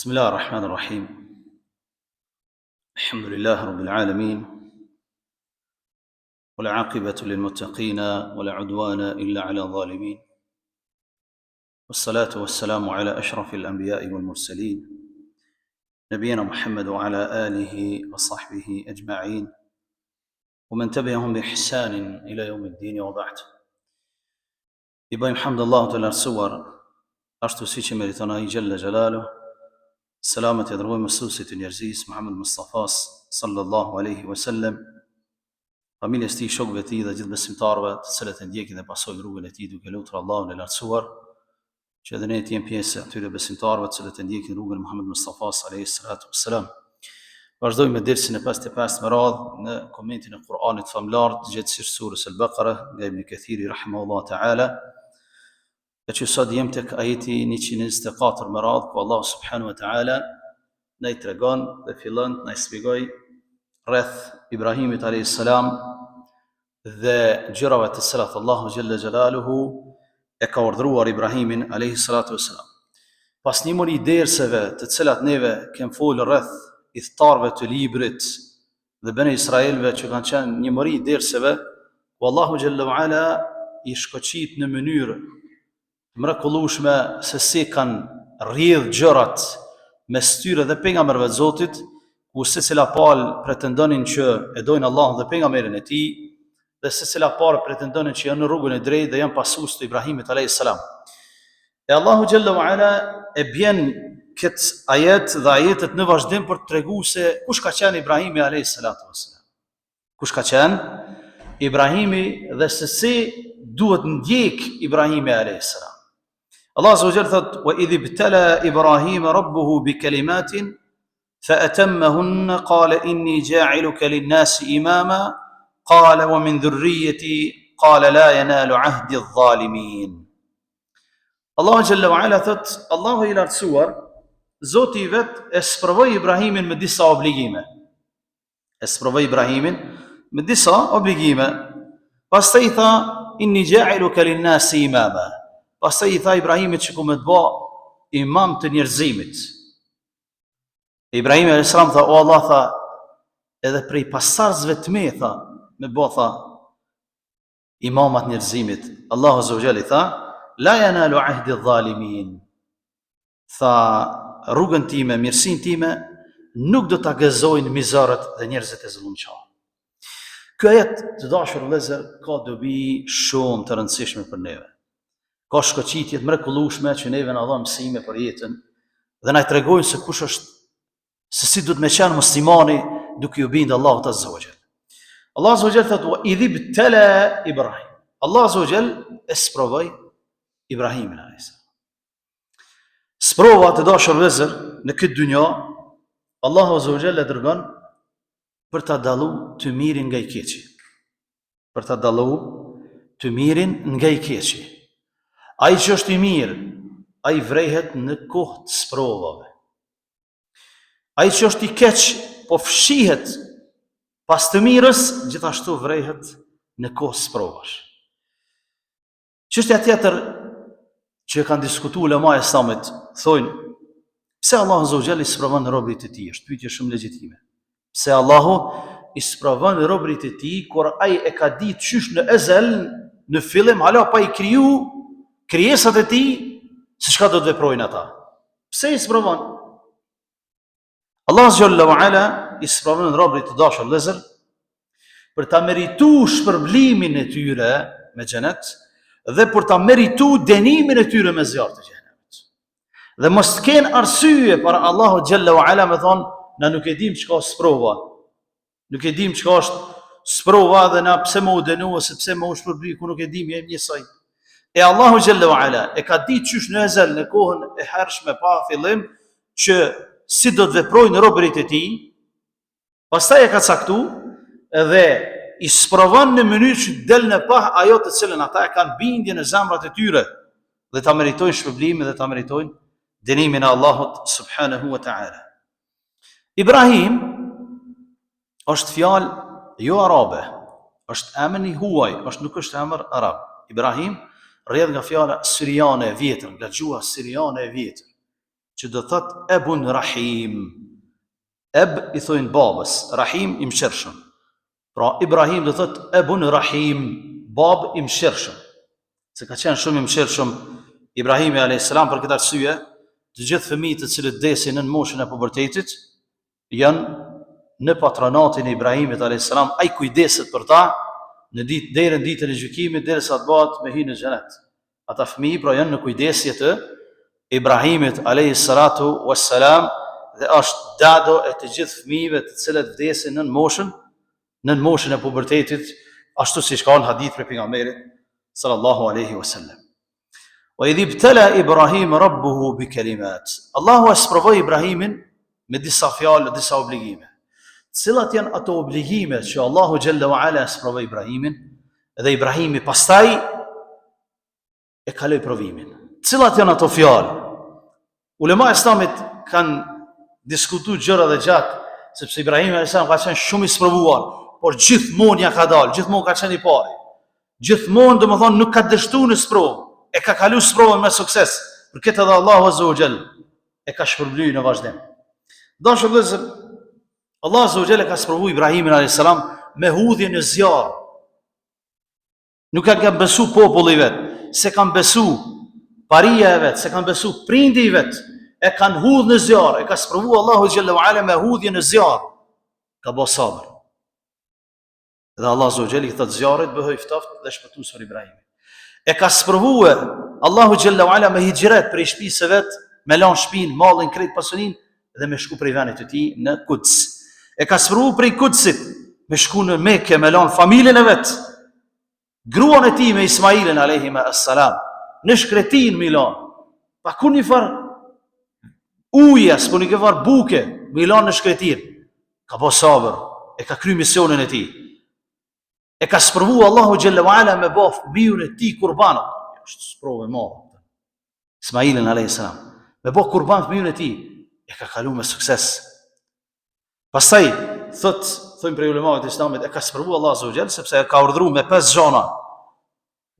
بسم الله الرحمن الرحيم. الحمد لله رب العالمين، والعاقبة للمتقين ولا عدوان إلا على الظالمين، والصلاة والسلام على أشرف الأنبياء والمرسلين نبينا محمد وعلى آله وصحبه أجمعين ومن تبعهم بإحسان إلى يوم الدين وبعد. يبقى الحمد الله تعالى الصور أشتو سيشي مريتنا جل جلاله سلامة يدروي مسوسة نيرزيس محمد مصطفى صلى الله عليه وسلم familja e tij, shokëve të tij dhe gjithë besimtarëve të cilët e ndjekin dhe pasojnë rrugën e tij duke lutur Allahun e lartësuar që edhe ne të jemi pjesë atyre besimtarëve të cilët e ndjekin rrugën e Muhammed Mustafa alayhi salatu wassalam. Vazhdojmë me dersin e 55 me radhë në komentin e Kur'anit famlar të gjithësisht surës Al-Baqara nga Ibn Kathiri rahimahullah ta'ala. E që sot jem tek ajeti 124 me radhë ku Allah subhanahu wa ta'ala na i tregon dhe fillon të na shpjegoj rreth Ibrahimit alayhis salam dhe gjërave të cilat Allahu xhalla xjalaluhu e ka urdhëruar Ibrahimin alayhis salatu wassalam. Pas një muri derseve të cilat neve kem folur rreth idhtarëve të librit dhe bene Israelve që kanë qenë një muri derseve ku Allahu xhalla ala i shkoqit në mënyrë mrekullueshme se si kanë rrjedh gjërat mes tyre dhe pejgamberëve të Zotit, ku secila palë pretendonin që e dojnë Allahun dhe pejgamberin e tij, dhe secila palë pretendonin që janë në rrugën e drejtë dhe janë pasues të Ibrahimit alayhis salam. E Allahu xhalla wa ala e bjen këtë ajet dhe ajetet në vazhdim për të treguar se kush ka qenë Ibrahimi alayhis salatu wassalam. Kush ka qenë Ibrahimi dhe se si duhet ndjek Ibrahimi alayhis salam. Allah azza wa jalla thot: "Wa idh ibtala Ibrahima rabbuhu bi kalimatin فأتمهن قال إني جاعلك للناس إماما قال ومن ذريتي قال لا ينال عهد الظالمين." Allah xhalla wa ala thot, Allahu i lartësuar, Zoti i vet e sprovoi Ibrahimin me disa obligime. E sprovoi Ibrahimin me disa obligime. Pastaj i tha inni ja'iluka lin-nasi imama. Pastaj i tha Ibrahimit që ku më të bë imam të njerëzimit. Ibrahim alayhis salam tha, o Allah, tha, edhe prej pasardhësve të mi, tha, me bë, tha, imamat njerëzimit. Allahu azza wa jalla tha, la yanalu ahdi adh-dhalimin. Tha, rrugën time, mirësinë time nuk do ta gëzojnë mizarët dhe njerëzit e zullumçar. Ky ajet, të dashur vëllezër, ka dobi shumë të rëndësishme për neve. Ka shkoqitje të mrekullueshme që neve na dhan mësime për jetën dhe na tregojnë se kush është, se si duhet me qenë muslimani duke u bindë Allahut azza wa jalla. Allah azza wa jalla thot: "Wa idh ibtala Ibrahim." Allah azza wa jalla e sprovoi Ibrahimin alayhis salam. Sprova të dashur vëllezër në këtë dynjë, Allahu azza wa jalla dërgon për ta dalluar të mirin nga i keqi. Për ta dalluar të mirin nga i keqi. Ai që është i mirë, ai vrehet në kohë të sprovave. Ai që është i keq, po fshihet pas të mirës, gjithashtu vrehet në kohë sprovash. Çështja tjetër që kanë diskutuar ulema e Islamit, thonë, pse Allahu azza wa jalla i sprovon robërit e tij? Është pyetje shumë legjitime. Pse Allahu i sprovon robërit e tij kur ai e ka ditë çysh në ezel, në fillim, hala pa i kriju krijesat e tij, se çka do të veprojnë ata? Pse i sprovon? Allah xhalla wa ala i sprovon robërit të dashur vëllezër për ta merituar shpërblimin e tyre me xhenet dhe për ta merituar dënimin e tyre me zjarr të xhenemit. Dhe mos të kenë arsye para Allahu xhalla wa ala me thonë, na nuk e dim çka është sprova. Nuk e dim çka është sprova dhe na pse më u dënua, sepse më u shpërbli ku nuk e dim, jemi njësoj. E Allahu xhalla wa ala e ka ditë çysh në ezel, në kohën e hershme pa fillim, që si do të veprojnë robërit e tij, pastaj e ka caktuar dhe i sprovon në mënyrë që del në pah ajo të cilën ata e kanë bindje në zemrat e tyre dhe ta meritojnë shpërblimin dhe ta meritojnë dënimin e Allahut subhanahu wa ta'ala. Ibrahim është fjalë jo arabe, është emër i huaj, nuk është emër arab. Ibrahim rrjedh nga fjala siriane e vjetër, nga gjuha siriane e vjetër, që do thot Ebun Rahim. Eb i thojnë babës, Rahim i mëshirshëm. Pra Ibrahim do thot Ebun Rahim, bab i mëshirshëm. Se ka qenë shumë i mëshirshëm Ibrahimi a.s. për këtë arsye, të gjithë fëmijët të cilët desin në moshën e pubertetit janë në patronatin e Ibrahimit a.s. ai kujdeset për ta në ditë deri në ditën e gjykimit derisa të bëhet me hyrje në xhenet. Ata fëmijë pra janë në kujdesje të Ibrahimit a.s. dhe është dado e të gjithë fëmijëve të cilët vdesin në moshën e pubertetit, ashtu siç ka në hadith për pejgamberin sallallahu alaihi wasallam. Wa idh ibtala Ibrahim rabbuhu bi kalimat. Allahu sprovoi Ibrahimin me disa fjalë, disa obligime. Cilat janë ato obligime që Allahu xhalla wa ala sprovoi Ibrahimin dhe Ibrahimi pastaj e kaloi provimin. Cilat janë ato fjalë? Ulema e Islamit kanë diskutuar gjëra dhe gjatë, sepse Ibrahimi a.s. ka qenë shumë i sprovuar, por gjithmonë ja ka dalë, gjithmonë ka qenë i pari. Gjithmonë, domethënë, nuk ka dështuar në sprovë, e ka kaluar sprovën me sukses. Për këtë edhe Allahu azza wa jall e ka shpërblyer në vazhdim. Dashur vëllezër, Allah azza wa jall e ka sprovuar Ibrahimin a.s. me hudhje në zjarr. Nuk ka besu populli i vet, se kanë besu paria e vet, se kanë besu prindi i vet, e kanë hudhë në zjarr, e ka sprovuar Allahu xhalla wa ala me hudhje në zjarr. Ka bë sabër. Dhe Allah azza wa jall i thotë zjarrit bëhej ftoftë dhe shpëtues për Ibrahimin. E ka sprovuar Allahu xhalla wa ala me hijret prej shtëpisë së vet, me lan shtëpinë, mallin, krejt pasurinë dhe me shku prej vendit të tij në Kuds. E ka sprovuar prej Kudsit me shku në Mekë, me lan familjen e vet, gruan e tij me Ismailin alayhi assalam, në shkretin Milan, pa ku një farë uje, s'po një farë buke, Milan në shkretin, ka bo sabër, e ka kry misionin e ti. E ka sprovu Allahu xhalla wa ala me baf bijun e tij kurban. Është sprovë e madhe. Ismailin alayhis salam. Me baf kurban bijun e tij, e ka kaluar me sukses. Pastaj thojnë për ulemat e Islamit, e ka sprovu Allahu azza wa jall sepse e ka urdhëruar me 5 xhana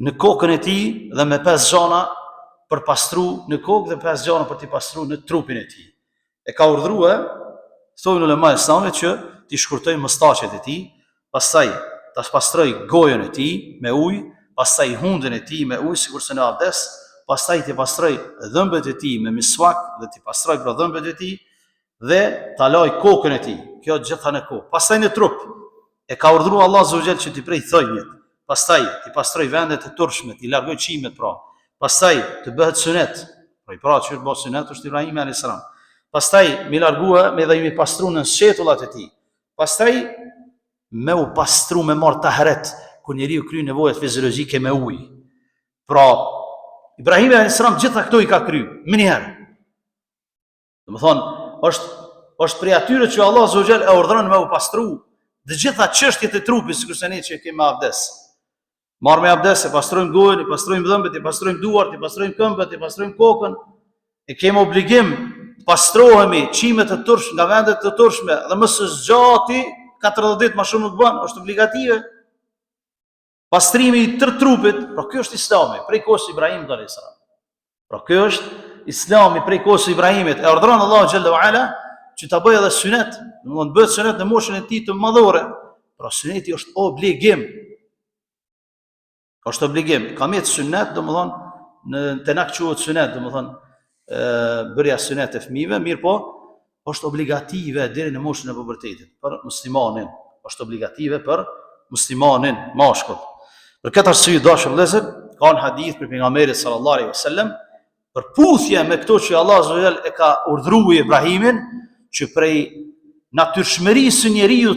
në kokën e tij dhe me 5 xhana për pastru në kokë dhe 5 xhana për t'i pastru në trupin e tij. E ka urdhëruar, thojnë ulemat e Islamit, që t'i shkurtoj mustaqet e tij, pastaj ta pastroj gojën e tij me ujë, pastaj hundën e tij me ujë sikurse në abdes, pastaj t'i pastroj dhëmbët e tij me miswak dhe t'i pastroj pra dhëmbët e tij dhe ta laj kokën e tij. Kjo gjitha në kokë. Pastaj në trup e ka urdhëruar Allah azza wa jall që t'i prej thonjit. Pastaj t'i pastroj vendet e turshme, t'i largoj qimet pra. Pastaj të bëhet sunet. Pra që bëhet sunet është Ibrahimi alayhis salam. Pastaj mi largua me dhe mi pastru në shetullat e tij. Pastaj me u pastru me marr tahret, ku njeriu kryen nevojat fiziologjike me ujë. Pra Ibrahimi alayhis salam gjitha këto i ka kryer, më një herë. Domethënë, është prej atyre që Allah azza wa jall e urdhëron me u pastru të gjitha çështjet e trupit, sikurse ne që kemi abdes. Marr me abdes, e pastrojmë gojën, e pastrojmë dhëmbët, e pastrojmë duart, e pastrojmë këmbët, e pastrojmë kokën. E kemi obligim pastrohemi qimet të turshme nga vendet të turshme dhe më së zgjati 40 ditë më shumë nuk bën, është obligative. Pastrimi i tërë trupit, pra kjo është Islami, prej kohës Ibrahimit alayhis salam. Pra kjo është Islami prej kohës Ibrahimit. E urdhëron Allahu xhalla wa ala që ta bëjë edhe sunet, domthonë bëhet sunet në moshën e tij të madhore. Pra suneti është obligim. Është obligim. Ka me sunet, domthonë në tenak quhet sunet, domthonë bërja sunet e fëmijëve, mirë po, është obligative deri në moshën e pubertetit për muslimanin. Është obligative për muslimanin mashkull. Për këtë arsye dashur vëllezër, ka një hadith për pejgamberin sallallahu alaihi wasallam përputhje me këto që Allah azza wa jall e ka urdhëruar Ibrahimin, që prej natyrshmërisë së njeriu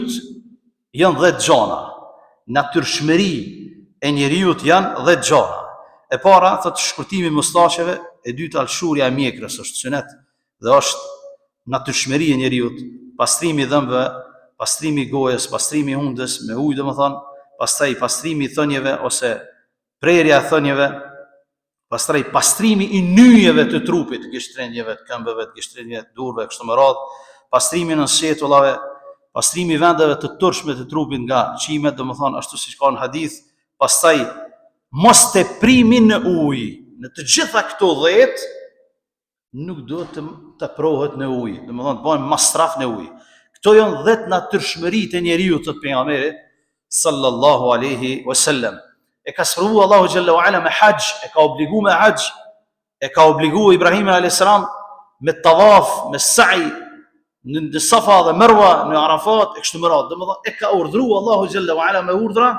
janë 10 gjana. Natyrshmëri e njeriu janë 10 gjana. E para thotë shkurtimi i mustaqeve, e dyta alshurja e mjekrës është sunet dhe është natyrshmëria e njeriu, pastrimi i dhëmbëve, pastrimi i gojës, pastrimi i hundës me ujë, domethënë, pastaj pastrimi i thonjeve ose prerja e thonjeve, pastaj pastrimi i nyjeve të trupit, gishtrenjeve të këmbëve, gishtrenjeve të durve, kështu me radhë, pastrimi në shetullave, pastrimi i vendeve të turshme të trupit nga qimet, domethënë ashtu siç ka në hadith, pastaj mos teprimi në ujë. Në të gjitha këto 10 nuk do të prohet në ujë, domethënë të bëhen masraf në ujë. Këto janë 10 natyrshmëritë e njeriu të pejgamberit sallallahu alaihi wasallam. E ka sprovu Allahu xhalla wa ala me hax, e ka obliguar me hax, e ka obliguar Ibrahim alayhis salam me tawaf, me sa'i në Safa dhe Marwa, në Arafat, e kështu me radhë. Domethënë e ka urdhëruar Allahu xhalla wa ala me urdhra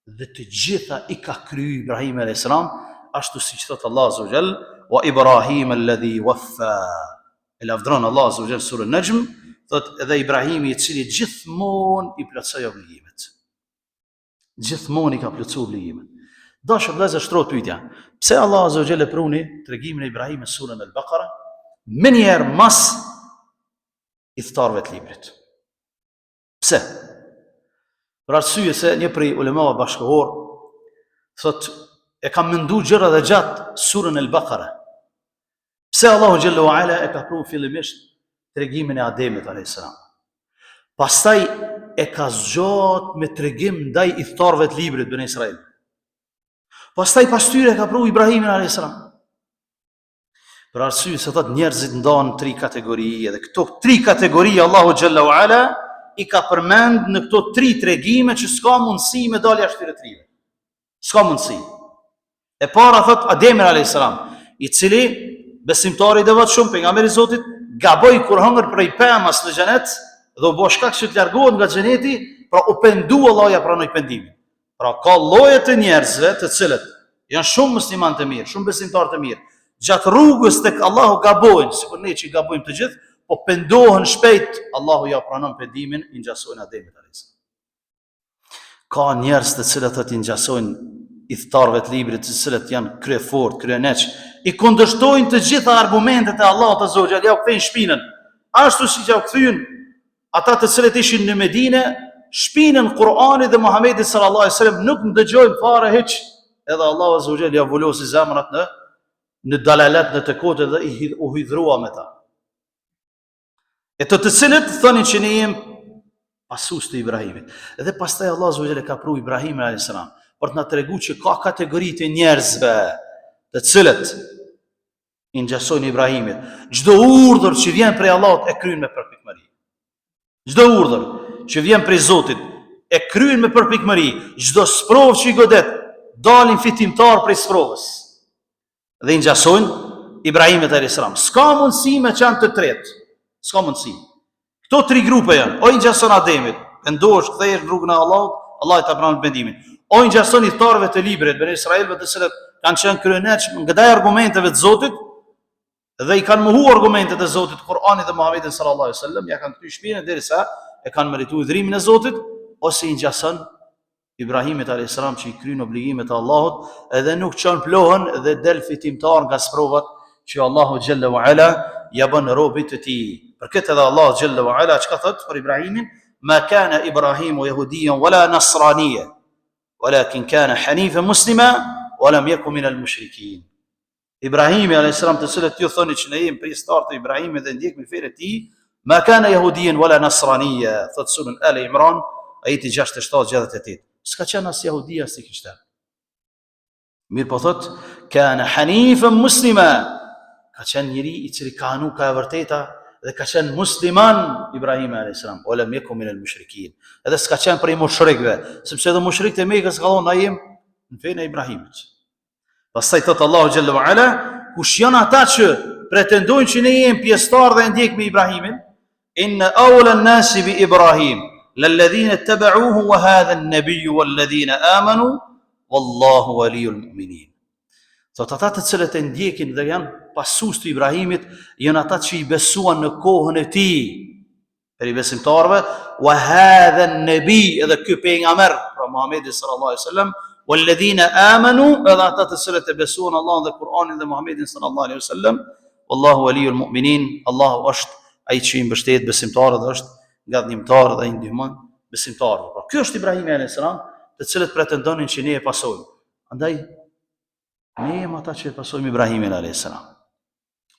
dhe të gjitha i ka kryer Ibrahim alayhis salam, ashtu siç thot Allah azza wa jall, wa Ibrahim alladhi waffa. E lavdron Allah azza wa jall surën Najm, thot edhe Ibrahimi i cili gjithmonë i plotësoi obligimet. Gjithmonë i ka plotësuar obligimet. Dashur vëllezër, shtrohet pyetja. Pse Allah azza wa jall e pruni tregimin e Ibrahimit në surën Al-Baqara më njëherë mas idhtarëve të librit? Pse? Për arsye se një prej ulemave bashkëkohor thot e ka menduar gjëra dhe gjatë surën Al-Baqara. Pse Allahu xhallahu ala e ka pru fillimisht tregimin e Ademit alayhis salam. Pastaj e ka zgjat me tregim ndaj idhtarëve të librit Bani Israil. Pastaj pas tyre e ka pru Ibrahimin alayhis salam. Për arsye se thot njerëzit ndahen në 3 kategori, edhe këto 3 kategori Allahu xhallahu ala i ka përmend në këto 3 tregime që s'ka mundësi me dalë jashtë këtyre 3-ve. S'ka mundësi. E para thot Ademi alayhis salam, i cili besimtari i devotshëm pejgamberi i Zotit gaboi kur hëngër prej pemas në xhenet dhe u bë shkak që të largohet nga xheneti, pra u pendu Allah ja pranoi pendimin. Pra ka lloje të njerëzve të cilët janë shumë muslimanë të mirë, shumë besimtarë të mirë, gjatë rrugës tek Allahu gabojnë, sikur ne që gabojmë të gjithë, po pendohen shpejt, Allahu ja pranon pendimin, i ngjasojnë Ademit alayhis salam. Ka njerëz të cilët aty ngjasojnë idhtarëve të librit, të cilët janë kryefort, kryeneç, i kundërshtojnë të gjitha argumentet e Allahut azza wa jalla, ja u kthejnë shpinën. Ashtu siç ja u kthyen ata të cilët ishin në Medinë, shpinën Kur'anit dhe Muhamedit sallallahu alaihi wasallam nuk ndëgjojnë fare hiç, edhe Allahu azza wa jalla ja vulosi zemrat në dalalet në të kote dhe u hidhrua me ta. E të cilët thonin që ne jem pasues të Ibrahimit. Edhe pastaj Allah azza wa jalla ka pru Ibrahimin alayhis salam për të na treguar që ka kategori të njerëzve të cilët i ngjasojnë Ibrahimit. Çdo urdhër që vjen prej Allahut e kryen me përpikmëri. Çdo urdhër që vjen prej Zotit e kryen me përpikmëri. Çdo sprovë që i godet dalin fitimtar prej sprovës. Dhe i ngjasojnë Ibrahimit alayhis salam. S'ka mundësi me çan të tretë. S'ka mundësi. Këto 3 grupe janë. O i ngjason Ademit, pendohesh, kthehesh në rrugën e Allahut, Allah i ta pranon pendimin. O i ngjason idhtarëve të librit, Bani Israilëve të cilët kanë qenë kryeneç ndaj argumenteve të Zotit dhe i kanë mohu argumentet e Zotit, Kur'anit dhe Muhamedit sallallahu alaihi wasallam, ja kanë kthy shpinën derisa e kanë merituar udhërimin e Zotit, ose i ngjason Ibrahimit alayhis salam që i kryen obligimet e Allahut edhe nuk çon plohen dhe del fitimtar nga sprovat që Allahu xhalla wa ala ja bën robit të tij. Për këtë edhe Allah xhalla wa ala çka thot për Ibrahimin, ma kana Ibrahimu yahudiyan wala nasraniyan, walakin kana hanifan muslima wa lam yakun min al-mushrikin. Ibrahimi alayhis salam, të cilët ju thoni që ne jemi pjesëtar të Ibrahimit dhe ndjekmi fenë e tij, ma kana yahudiyan wala nasraniyan, thot surën Ali Imran ajeti 67-68. S'ka qenë as jahudia as krishter. Mirë po thot, kana hanifan muslima, ka qenë njëri i cili ka anu ka e vërteta dhe ka qenë musliman Ibrahim a.s. O lem jeku min al-mushrikin. Edhe s'ka qenë prej mushrikve, sepse edhe mushrikët e Mekës ka thonë na jem në fenë e Ibrahimit. Pastaj thot Allahu xhallahu ala, kush janë ata që pretendojnë që ne jemi pjesëtar dhe ndjekmi Ibrahimin, inna awla an-nasi bi Ibrahim lalladhina ittaba'uhu wa hadha an-nabiyyu walladhina amanu wallahu waliyul mu'minin. Thot ata të cilët e ndjekin dhe janë pasues të Ibrahimit, janë ata që i besuan në kohën e tij, për i besimtarëve, wa hadha an-nabi, edhe ky pejgamber, pra Muhamedi sallallahu alaihi wasallam, walladhina amanu, edhe ata të cilët e besuan Allahun dhe Kur'anin dhe Muhamedin sallallahu alaihi wasallam, wallahu waliyul mu'minin, Allahu është ai që i mbështet besimtarët dhe është ngadhnimtar dhe i ndihmon besimtarët. Pra ky është Ibrahimi alayhis salam, të cilët pretendonin që ne e pasojmë. Andaj ne jemi ata që e pasojmë Ibrahimin alayhis salam.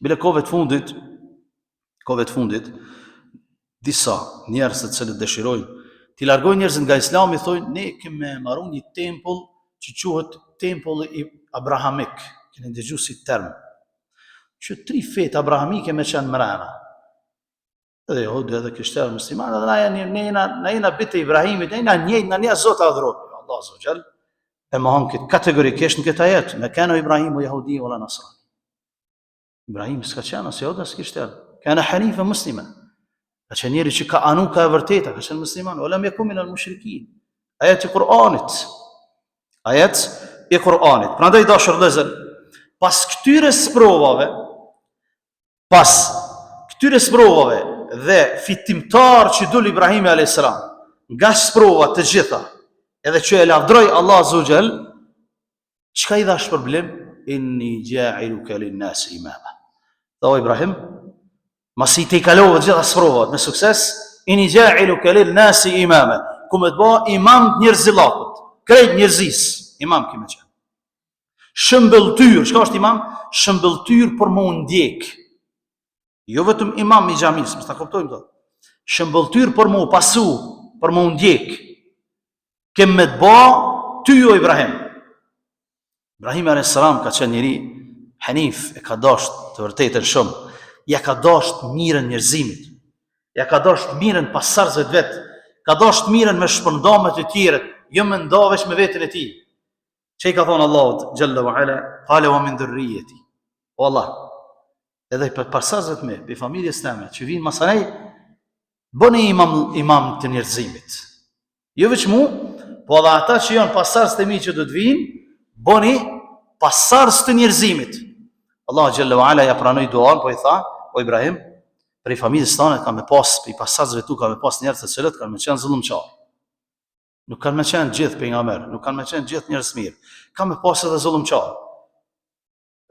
Bile kohëve të fundit, disa njerëz të cilët dëshirojnë t'i largojnë njerëzit nga Islami, thonë ne kemi marrë një tempull që quhet tempulli abrahamik, keni dëgjuar si term, që 3 fetë abrahamike me qenë mrena. Edhe jehudi edhe krishterë muslimanë, edhe na jena bitë Ibrahimit, na njëjtë, na një Zot adhurojmë. Allah azza wa jall e mohon këtë kategorikisht në këtë ajet, me kana Ibrahimu jehudi wala nasrani. Ibrahim s'ka qenë as jehudi as krishter, kana hanifa muslima. Ka qenë njeri që ka anu ka e vërteta, ka qenë musliman, wala yakun min al-mushrikin. Ajet i Kur'anit. Ajet i Kur'anit. Prandaj dashur vëllezër, pas këtyre sprovave dhe fitimtar që dul Ibrahimi a.s. nga sprovat të gjitha, edhe që e lavdroi Allah azza wa jall, çka i dhash problem? Inni ja'iluka lin-nas imama. Tha Ibrahim, masi te kalove të gjitha sprovat me sukses, inni ja'iluka lin-nas imama, ku me të bëj imam të njerëzillakut, krejt njerëzis, imam kime qenë. Shëmbëlltyr, çka është imam? Shëmbëlltyr për më ndjek. Jo vetëm imam i xhamis, mos ta kuptojmë këtë. Shëmbëlltyr për më pasu, për më ndjek. Kem me të bë ty o Ibrahim. Ibrahim a.s. ka qenë njëri hanif, e ka dasht të vërtetën shumë. Ja ka dasht mirën njerëzimit. Ja ka dasht mirën pasardhësve të vet. Ka dasht mirën me shpërndamet e tjerët, jo me ndavesh me veten e tij. Çe ka thonë Allahu Jalla wa Ala, qala wa min dhurriyyati. O Allah, edhe për pasardhësvet me, për familjes time që vinë masanej, bëni imam të njerëzimit. Jo veç mu, po edhe ata që janë pasardhës të mi që do të vinë, bëni pasardhës të njerëzimit. Allahu Jalla wa Ala ja pranoi duan, po i tha, o Ibrahim, për i familjes tane ka me pas, për i pasardhësve tu ka me pas njerëz të cilët kanë me qenë zullumçar. Nuk kanë me qenë gjithë pejgamber, nuk kanë me qenë gjithë njerëz mirë. Ka me pas edhe zullumçar.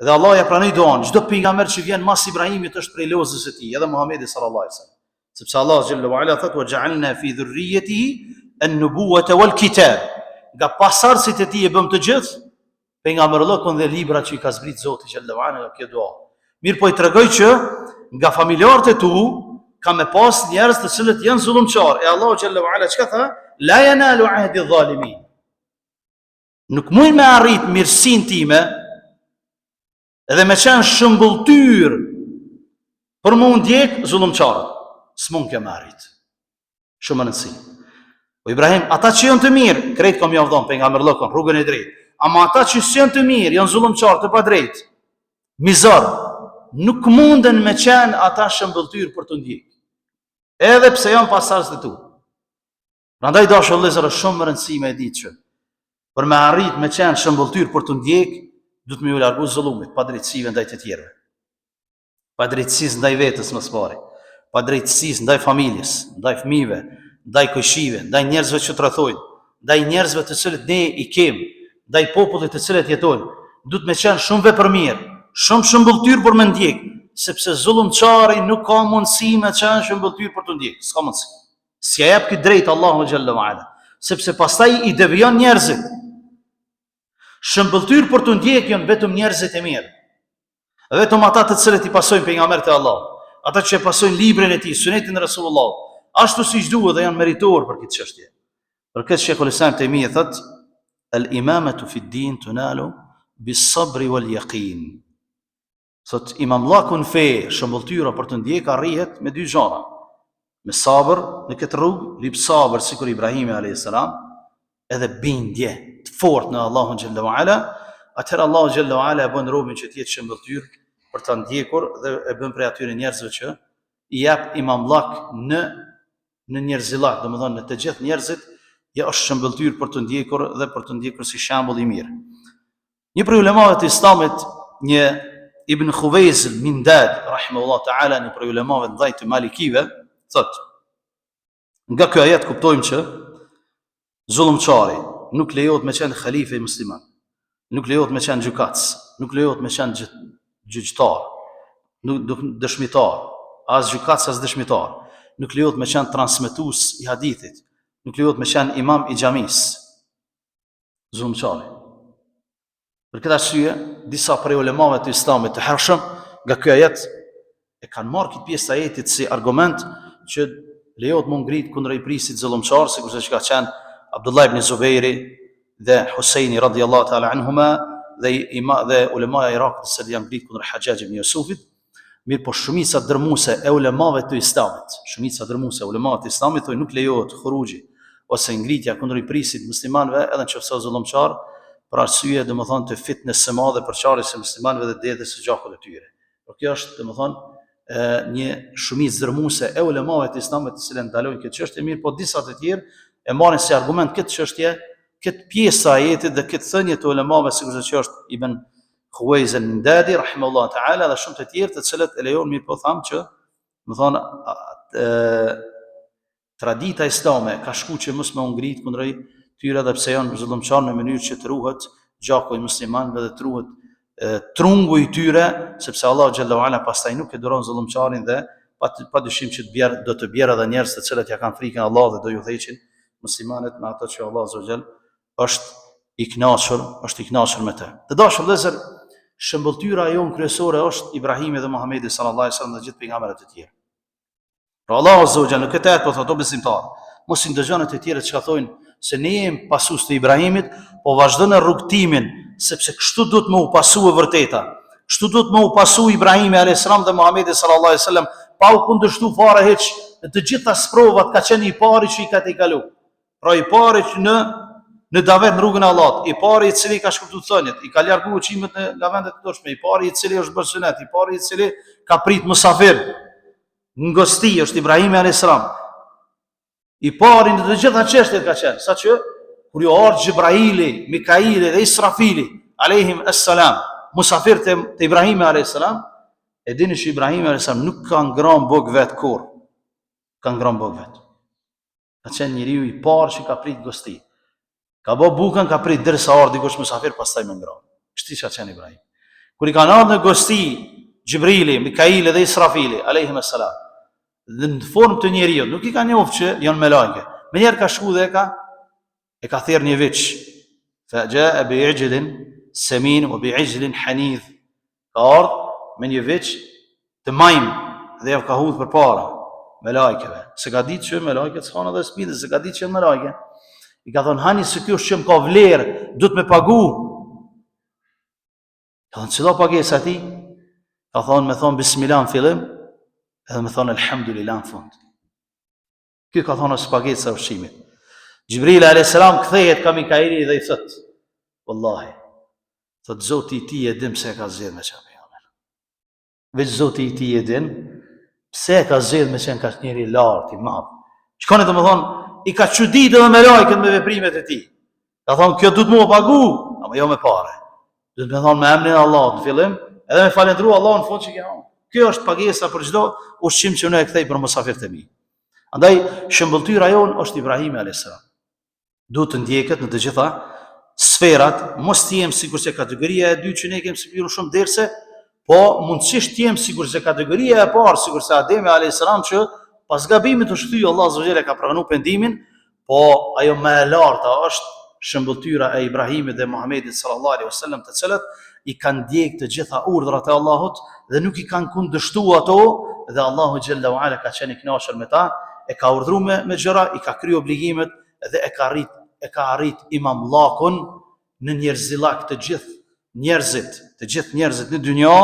Dhe Allah ja pranoi duan, çdo pejgamber që vjen mas Ibrahimit është prej lozës së tij, edhe Muhamedi sallallahu alaihi wasallam. Sepse Allah Jalla wa Ala thotë: "Wa ja'alna fi dhurriyyatihi an-nubuwwata wal-kitab." Nga pasardhësit e tij e bëm të gjithë pejgamberllokun dhe librat që i ka zbrit Zoti Jalla wa Ala nga kjo dua. Mirë po i tregoj që nga familjarët e tu ka me pas njerëz të cilët janë zullumçar. E Allah Jalla wa Ala çka tha? La yanalu ahdi adh-dhalimin. Nuk mund me arrit mirësinë time edhe me qenë shëmbulltyr për më ndjek zullumçarët. S'mund kjo me arrit. Shumë rëndësi. O Ibrahim, ata që janë të mirë, krejt kom javdhon pejgamberllokun rrugën e drejtë. Ama ata që s'janë të mirë, janë zullumçar të padrejtë, mizor, nuk munden me qenë ata shëmbulltyr për të ndjek. Edhe pse janë pasardhës të tu. Prandaj dashur vëllezër, është shumë rëndësi me ditë që për me arrit me qenë shëmbulltyr për të ndjek, du të me u largu zullumit, padrejtësive ndaj të tjerëve. Padrejtësisë ndaj vetës më së pari, padrejtësisë ndaj familjes, ndaj fëmijëve, ndaj kojshive, ndaj njerëzve që tradhojnë, ndaj njerëzve të cilët ne i kemi, ndaj popullit të cilët jetojnë, du të me qenë shumë vepërmirë, shumë shëmbulltyr për me ndjek, sepse zullumçari nuk ka mundësi me qenë shëmbulltyr për të ndjek, s'ka mundësi. S'ja jep këtë drejtë Allahu Jalla wa Ala, sepse pastaj i devijon njerëzit. Shëmbulltyr për të ndjek janë vetëm njerëzit e mirë. Vetëm ata të cilët i pasojnë pejgamberët e Allahut, ata që e pasojnë librin e tij, sunetin e Rasulullah, ashtu siç duhet dhe janë meritor për këtë çështje. Për këtë Sheikhul Islam Taymiyah thotë: "Al-imamatu fi ad-din tunalu bis-sabri wal-yaqin." Sot imamllaku në fe, shëmbulltyra për të ndjek arrihet me dy gjëra. Me sabër në këtë rrugë, lip sabër sikur Ibrahimi a.s. edhe bindje të fortë në Allahun Jalla wa Ala, atëherë Allahu Jalla wa Ala e bën robën që të jetë shëmbulltyr për të ndjekur dhe e bën prej atyre njerëzve që i jap imamllak në njerëzillak, domethënë në të gjithë njerëzit, ja është shëmbulltyr për të ndjekur dhe për të ndjekur si shembull i mirë. Një prej ulemave të Islamit, një Ibn Khuvejz al-Mindad, rahimahullah ta'ala, një prej ulemave të mëdhenj të Malikive, thotë: nga ky ajet kuptojmë që zullumçari nuk lejohet me qenë khalife i musliman, nuk lejohet me qenë gjykatës, nuk lejohet me qenë gjyqtar, dëshmitar, as gjykatës as dëshmitar, nuk lejohet me qenë transmetues i hadithit, nuk lejohet me qenë imam i xhamis. Zullumçari. Për këtë arsye, disa prej ulemave të Islamit të hershëm nga ky ajet e kanë marrë këtë pjesë të ajetit si argument që lejohet më ngrit kundër i prisit zullumçar, sikurse që ka qenë Abdullah ibn Zubairi dhe Husaini radhiyallahu ta'ala anhuma dhe ulemaja e Irakut se janë ngritur kundër Hajjaj ibn Yusufit, mirë po shumica dërmuese e ulemave të Islamit, shumica dërmuese e ulemave të Islamit thonë nuk lejohet khuruxhi ose ngritja kundër i prisit muslimanëve edhe nëse zullumçar, për arsye domethënë të fitnes së madhe për çarjes së muslimanëve dhe dedës së gjakut të tyre. Por kjo është domethënë një shumicë dërmuese e ulemave të Islamit të cilën ndalojnë këtë çështje, mirë po disa të tjerë e marrin si argument këtë çështje, këtë pjesë e ajetit dhe këtë thënie të ulemave, sikurse që është Ibn Khuwaiz al-Ndadi rahimahullah taala dhe shumë të tjerë të cilët e lejon, mirë po tham që tradita islame ka shku që mos më ngrit kundër tyre dhe pse janë zullumçar në mënyrë që të ruhet gjaku i muslimanëve dhe të ruhet trungu i tyre, sepse Allah xhallahu ala pastaj nuk e duron zullumçarin dhe padyshim që do të bjerë edhe njerëz të cilët ja kanë frikën Allah dhe do ju dheqin muslimanët me ato që Allah azza xal është i kënaqur me të. Të dashur vëllezër, shëmbëltyra jonë kryesore është Ibrahimi dhe Muhamedi sallallahu alaihi wasallam dhe gjithë pejgamberët e tjerë. Pra Allah azza xal në këtë ajet po thotë besimtar, mos i ndëgjoni të tjerët çka thonë se ne jemi pasues të Ibrahimit, po vazhdon rrugtimin, sepse kështu duhet më u pasu e vërteta. Kështu duhet më u pasu Ibrahimi alayhis salam dhe Muhamedi sallallahu alaihi wasallam, pa u kundërshtu fare hiç. Të gjitha sprovat ka qenë i pari që i ka tejkalu. Pra i pari që në davet në rrugën e Allahut, i pari i cili ka shkurtuar thënjet, i ka larguar uçimet nga vendet e dëshme, i pari i cili është bërë sunet, i pari i cili ka prit musafir. Në gosti është Ibrahimi alayhis salam. I pari në të gjitha çështjet ka qenë, saqë kur ju ardhi Xhibraili, Mikaili dhe Israfili alayhim assalam, musafir të Ibrahimi alayhis salam, e dini që Ibrahimi alayhis salam nuk ka ngrënë bog vet kurr. Ka ngrënë bog vet. Ka qenë njeriu i parë që ka prit gosti. Ka bë bukën, ka prit derisa ardhi dikush musafir, pastaj më ngrënë. Kështu ka qenë Ibrahim. Kur i kanë ardhur në gosti Xhibrili, Mikaili dhe Israfili alayhim assalam, në formë të njeriu, nuk i ka njohur që janë me lajke. Menjëherë ka shku dhe e ka thirr një veç. Fa jaa bi ijlin samin wa bi ijlin hanith. Ka ardhur me një veç të majm dhe ja ka hudhur përpara me lajkeve. Se ka ditë që me lajket s'kan edhe spidë, se ka ditë që me lajke. I ka thonë hani se ky është që më ka vlerë, duhet me pagu. Ka thonë çdo pagesë aty? Ka thonë me thonë bismillah në fillim, edhe me thonë alhamdulillah në fund. Ky ka thonë pagesë e ushqimit. Xhibril alayhis salam kthehet ka Mikaili dhe i thot: "Wallahi, thot Zoti i ti e din pse ka zgjedhur me çfarë pejgamber. Veç Zoti i ti e din pse ka zgjedhur me çan kaq njeri i lartë, i madh. Shkoni domethënë i ka çuditë edhe me lajket me veprimet e tij. Ka thonë kjo duhet më pagu, ama jo me parë. Duhet me thonë me emrin e Allahut në fillim, edhe me falendëruar Allahun në fund që ke. Kjo është pagesa për çdo ushqim që unë e kthej për musafirët e mi. Andaj shëmbëltyra jonë është Ibrahimi alayhis salam. Duhet të ndjeket në të gjitha sferat, mos të jem sigurisht se kategoria e dytë që ne kemi sipër shumë derse, po mundësisht të jem sigurisht se kategoria e parë, sigurisht se Ademi alayhis salam që pas gabimit të shtyjë Allah azza wa jalla ka pranuar pendimin, po ajo më e larta është shëmbëltyra e Ibrahimit dhe Muhamedit sallallahu alaihi wasallam, të cilët i kanë ndjek të gjitha urdhrat e Allahut dhe nuk i kanë kundërshtuar ato, dhe Allahu xhalla wa ala ka qenë i kënaqur me ta, e ka urdhëruar me gjëra, i ka kryer obligimet dhe e ka arrit imamllakun në njerëzillak të gjithë njerëzit në dynja,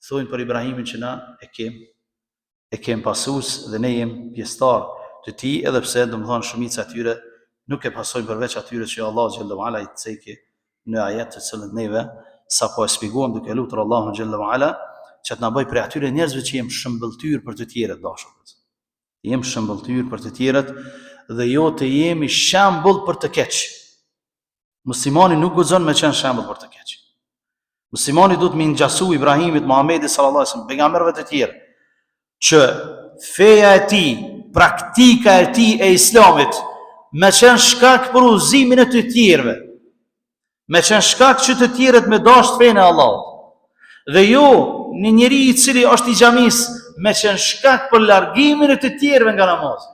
thonë për Ibrahimin që na e kem pasues dhe ne jem pjesëtar të tij, edhe pse domethënë shumica e tyre nuk e pasojnë përveç atyre që Allah xhallahu ala i ceki në ajet të cilët neve sapo e shpjeguam duke lutur Allahun xhallahu ala që të na bëj prej atyre njerëzve që jem shëmbëltyr për të tjerët, dashur. Jem shëmbëltyr për të tjerët dhe jo të jemi shembull për të keq. Muslimani nuk guxon me qenë shembull për të keq. Muslimani duhet me ngjasu Ibrahimit, Muhamedit sallallahu alaihi wasallam, pejgamberëve të tjerë, që feja e tij, praktika e tij e Islamit me qenë shkak për udhëzimin e të tjerëve, me qenë shkak që të tjerët me dashur fenë e Allahut. Dhe jo një njeri i cili është i xhamis me qenë shkak për largimin e të tjerëve nga namazi,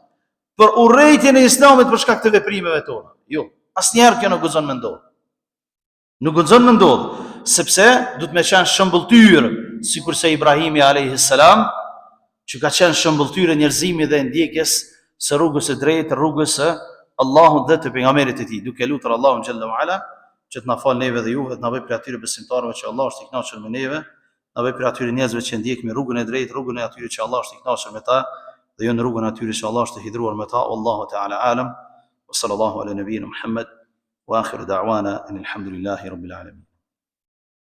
për urrëtitjen e Islamit për shkak të veprimeve tona. Jo, asnjëherë kjo nuk guxon me ndodh. Nuk guxon me ndodh, sepse duhet me qenë shëmbëltyr, sikurse Ibrahimi alayhis salam, që ka qenë shëmbëltyr e njerëzimit dhe ndjekjes së rrugës së drejtë, rrugës së Allahut dhe të pejgamberit e tij, duke lutur Allahun xhallahu ala që të na falë neve dhe juve, të na bëj prej atyre besimtarëve që Allah është i kënaqur me neve, na bëj prej atyre njerëzve që ndjekin rrugën e drejtë, rrugën e atyre që Allah është i kënaqur me ta, dhe jo në rrugën e atyre që Allah është i hidhur me ta. Wallahu ta'ala alam. Wa sallallahu ala nabiyyina Muhammad wa akhiru da'wana alhamdulillahi rabbil alamin.